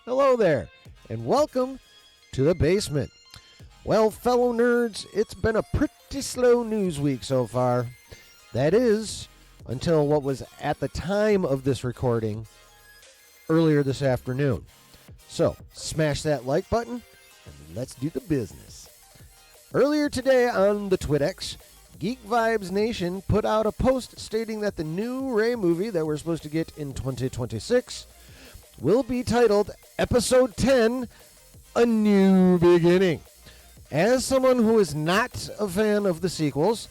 Hello there, and welcome to the basement. Well, fellow nerds, it's been a pretty slow news week so far. That is, until what was at the time of this recording earlier this afternoon. So, smash that like button, and let's do the business. Earlier today on the TwitX, Geek Vibes Nation put out a post stating that the new Ray movie that we're supposed to get in 2026 will be titled Episode 10, A New Beginning. As someone who is not a fan of the sequels,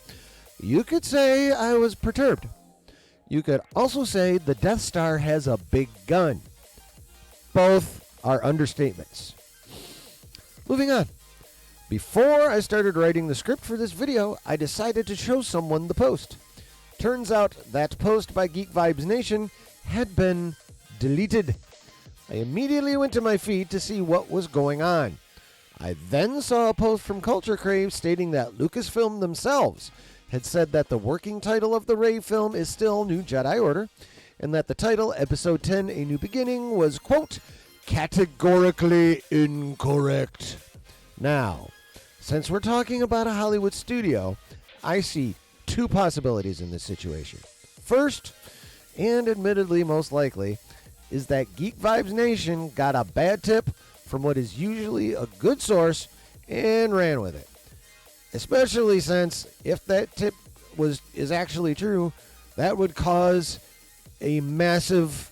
you could say I was perturbed. You could also say the Death Star has a big gun. Both are understatements. Moving on. Before I started writing the script for this video, I decided to show someone the post. Turns out that post by Geek Vibes Nation had been deleted. I immediately went to my feed to see what was going on. I then saw a post from Culture Crave stating that Lucasfilm themselves had said that the working title of the Rey film is still New Jedi Order, and that the title, Episode 10, A New Beginning, was, quote, categorically incorrect. Now, since we're talking about a Hollywood studio, I see two possibilities in this situation. First, and admittedly most likely, is that Geek Vibes Nation got a bad tip from what is usually a good source and ran with it. Especially since if that tip is actually true, that would cause a massive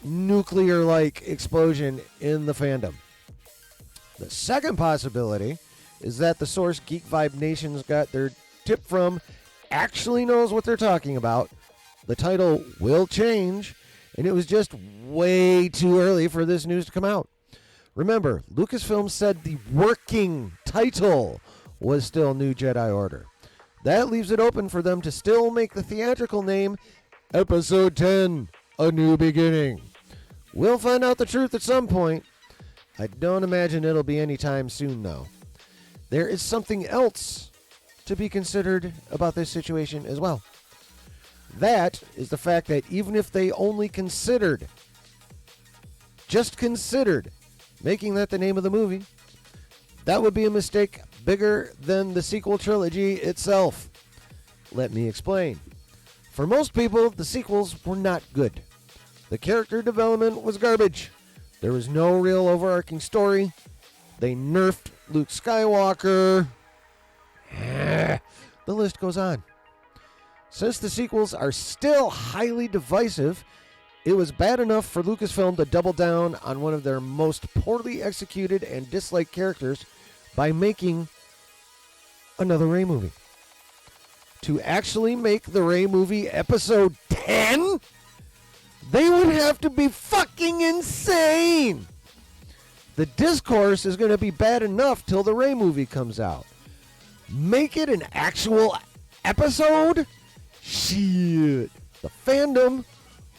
nuclear-like explosion in the fandom. The second possibility is that the source Geek Vibe Nation's got their tip from actually knows what they're talking about. The title will change, and it was just way too early for this news to come out. Remember, Lucasfilm said the working title was still New Jedi Order. That leaves it open for them to still make the theatrical name Episode 10, A New Beginning. We'll find out the truth at some point. I don't imagine it'll be anytime soon, though. There is something else to be considered about this situation as well. That is the fact that even if they only just considered making that the name of the movie, that would be a mistake bigger than the sequel trilogy itself. Let me explain. For most people, the sequels were not good. The character development was garbage. There was no real overarching story. They nerfed Luke Skywalker. The list goes on. Since the sequels are still highly divisive, it was bad enough for Lucasfilm to double down on one of their most poorly executed and disliked characters by making another Rey movie. To actually make the Rey movie Episode 10? They would have to be fucking insane! The discourse is going to be bad enough till the Rey movie comes out. Make it an actual episode? Shit. The fandom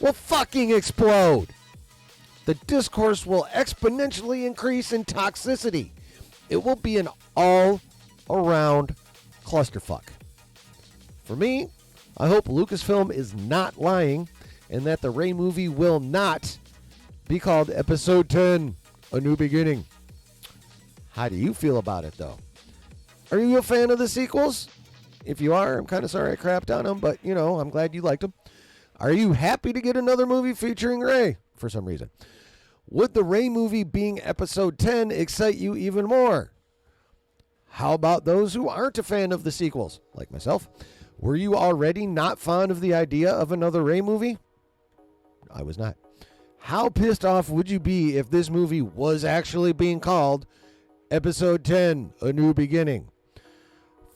will fucking explode. The discourse will exponentially increase in toxicity. It will be an all-around clusterfuck. For me, I hope Lucasfilm is not lying and that the Rey movie will not be called Episode 10, A New Beginning. How do you feel about it, though? Are you a fan of the sequels? If you are, I'm kind of sorry I crapped on them, but, I'm glad you liked them. Are you happy to get another movie featuring Rey for some reason? Would the Rey movie being Episode 10 excite you even more? How about those who aren't a fan of the sequels, like myself? Were you already not fond of the idea of another Rey movie? I was not. How pissed off would you be if this movie was actually being called Episode 10, A New Beginning?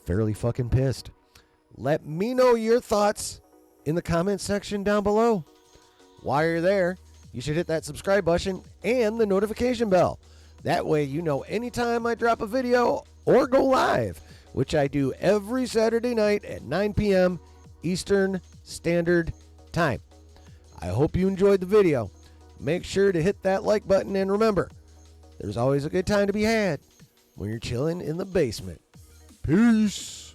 Fairly fucking pissed. Let me know your thoughts in the comment section down below. While you're there, you should hit that subscribe button and the notification bell. That way you know anytime I drop a video or go live, which I do every Saturday night at 9 p.m. Eastern Standard Time. I hope you enjoyed the video. Make sure to hit that like button, and remember, there's always a good time to be had when you're chilling in the basement. Peace.